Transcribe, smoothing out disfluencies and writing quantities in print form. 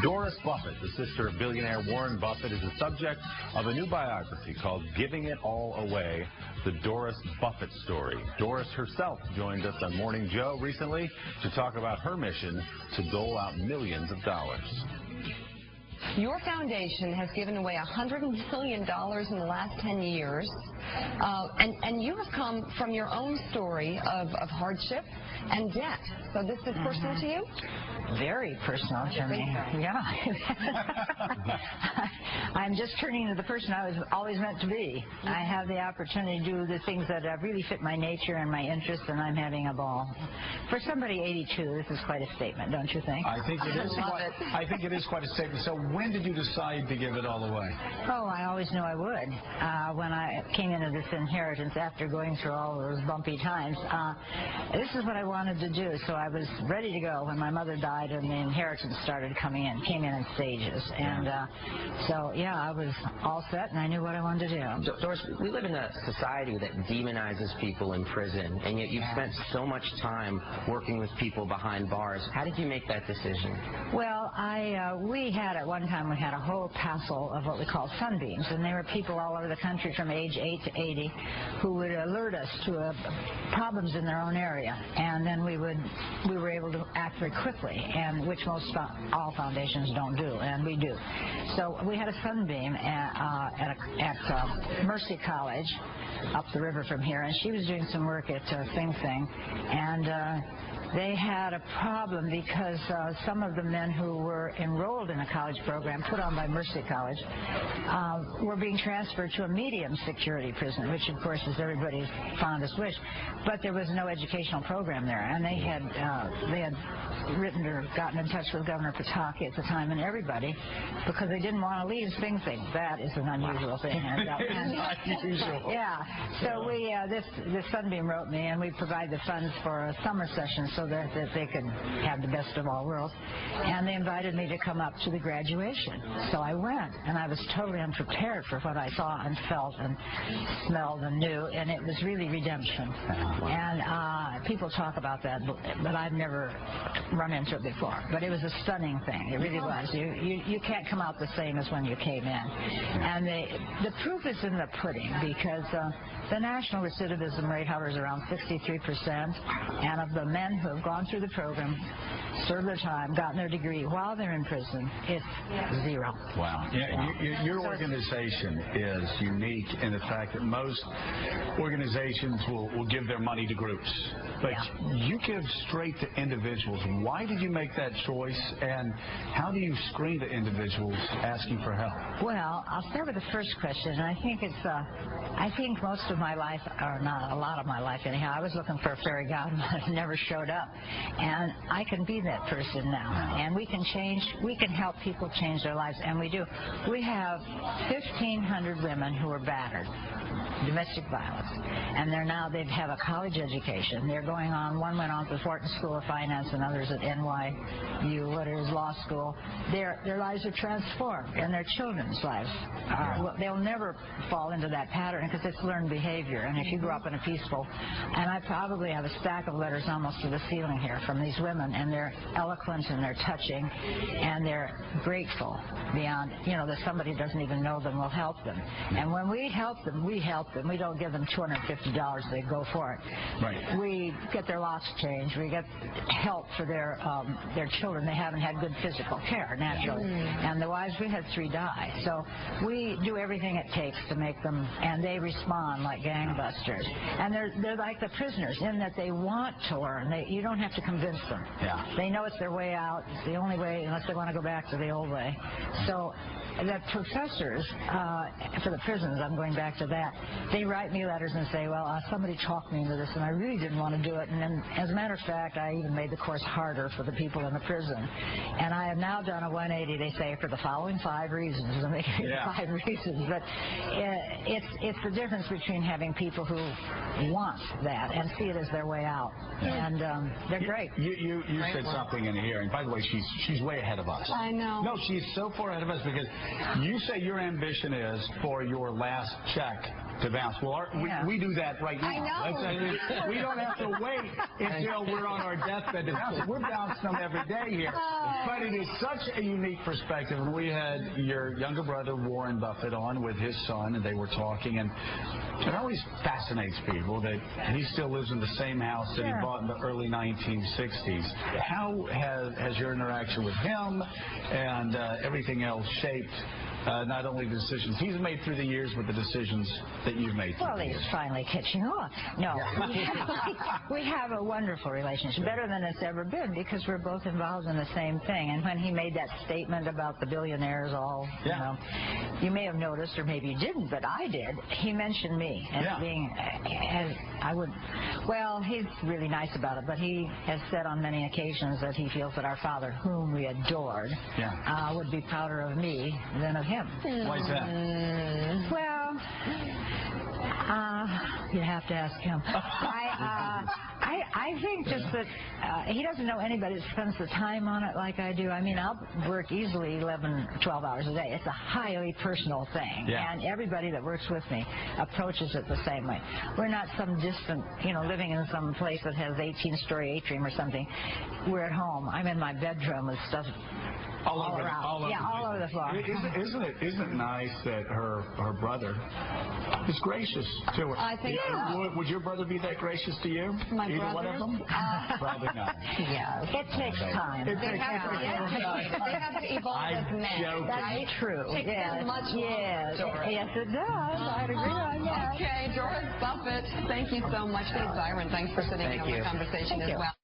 Doris Buffett, the sister of billionaire Warren Buffett, is the subject of a new biography called Giving It All Away, the Doris Buffett story. Doris herself joined us on Morning Joe recently to talk about her mission to dole out millions of dollars. Your foundation has given away $100 million in the last 10 years, and you have come from your own story of hardship and debt. So this is personal to you? Very personal to me. Yeah. I'm just turning into the person I was always meant to be. I have the opportunity to do the things that really fit my nature and my interests, and I'm having a ball. For somebody 82, this is quite a statement, don't you think? I think it is. I think it is quite a statement. So when did you decide to give it all away? Oh, I always knew I would. When I came into this inheritance after going through all those bumpy times, this is what I wanted to do. So I was ready to go when my mother died and the inheritance started coming in, came in stages. And so, yeah, I was all set and I knew what I wanted to do. Doris, we live in a society that demonizes people in prison, and yet you've spent so much time working with people behind bars. How did you make that decision? Well, we had at one time, we had a whole passel of what we call sunbeams, and there were people all over the country from age 8 to 80 who would alert us to problems in their own area, and then we were able to act very quickly, and which all foundations don't do, and we do. So we had a sunbeam at Mercy College up the river from here, and she was doing some work at Sing Sing, and they had a problem because some of the men who were enrolled in a college program put on by Mercy College were being transferred to a medium security prison, which of course is everybody's fondest wish. But there was no educational program there, and they had written or gotten in touch with Governor Pataki at the time and everybody because they didn't want to leave Sing Sing. That is an unusual thing. Unusual. Yeah. So this Sunbeam wrote me, and we provide the funds for a summer session so that they could have the best of all worlds. And they invited me to come up to the graduation. So I went, and I was totally unprepared for what I saw and felt and smelled and knew, and it was really redemption. And people talk about that, but I've never run into it before. But it was a stunning thing. It really was. You can't come out the same as when you came in. And the proof is in the pudding, because the national recidivism rate hovers around 63%, and of the men who have gone through the program, served their time, gotten their degree while they're in prison, it's 0. Wow. Yeah, your organization is unique in the fact that most organizations will give their money to groups, but you give straight to individuals. Why did you make that choice, and how do you screen to individuals asking for help? Well, I'll start with the first question. I think I think most of my life, or not a lot of my life anyhow, I was looking for a fairy godmother who never showed up, and I can be that person now, and we can help people change their lives, and we do. We have 1,500 women who are battered, domestic violence, and they have a college education. They're going on, one went on to the Wharton School of Finance and others at NYU, what is law school. Their lives are transformed, and their children's lives they'll never fall into that pattern because it's learned behavior. And if you grew up in a peaceful, and I probably have a stack of letters almost to the ceiling here from these women, and they're eloquent and they're touching and they're grateful beyond, that somebody doesn't even know them will help them. And when we help them, we don't give them $250, they go for it. Right. We get their locks changed, we get help for their children. They haven't had good physical care, naturally. And the wives, we had 3 die. So we do everything it takes to make them, and they respond like gangbusters. And they're like the prisoners in that they want to learn. You don't have to convince them. Yeah. They know it's their way out. It's the only way, unless they want to go back to the old way. So the professors for the prisons, I'm going back to that, they write me letters and say, well, somebody talked me into this, and I really didn't want to do it. And then, as a matter of fact, I even made the course harder for the people in the prison. And I have now done a 180, they say, for the following 5 reasons. And they give 5 reasons. But it's the difference between having people who want that and see it as their way out. And they're great. You said something in here, and by the way, she's way ahead of us. I know. No, she's so far ahead of us, because you say your ambition is for your last check to bounce. Well, we do that right now. I know. We don't have to wait until we're on our deathbed to bounce. We're bouncing them every day here. But it is such a unique perspective. And we had your younger brother, Warren Buffett, on with his son, and they were talking. And it always fascinates people that he still lives in the same house that he bought in the early 1960s. How has your interaction with him and everything else shaped not only the decisions he's made through the years, but the decisions that you've made through the years? Well, he's finally catching on. No, we have a wonderful relationship, better than it's ever been, because we're both involved in the same thing. And when he made that statement about the billionaires all, you know, you may have noticed, or maybe you didn't, but I did. He mentioned me as being, well, he's really nice about it, but he has said on many occasions that he feels that our father, whom we adored, would be prouder of me than of him. Why is that? Well, you have to ask him. I think just that he doesn't know anybody that spends the time on it like I do. I mean, I'll work easily 11, 12 hours a day. It's a highly personal thing. And everybody that works with me approaches it the same way. We're not some distant, living in some place that has 18-story atrium or something. We're at home. I'm in my bedroom with stuff all around. All over the floor. Isn't it nice that her brother is gracious to her? I think so. Would your brother be that gracious to you? My Either brother? one of them? Probably not. It takes time. It takes time. They have to evolve as men. That's true. It takes much longer, Doris. Yes, it does. I'd agree on that. Okay, Doris Buffett, thank you so much. Dave Byron, thanks for sitting in on the conversation as well.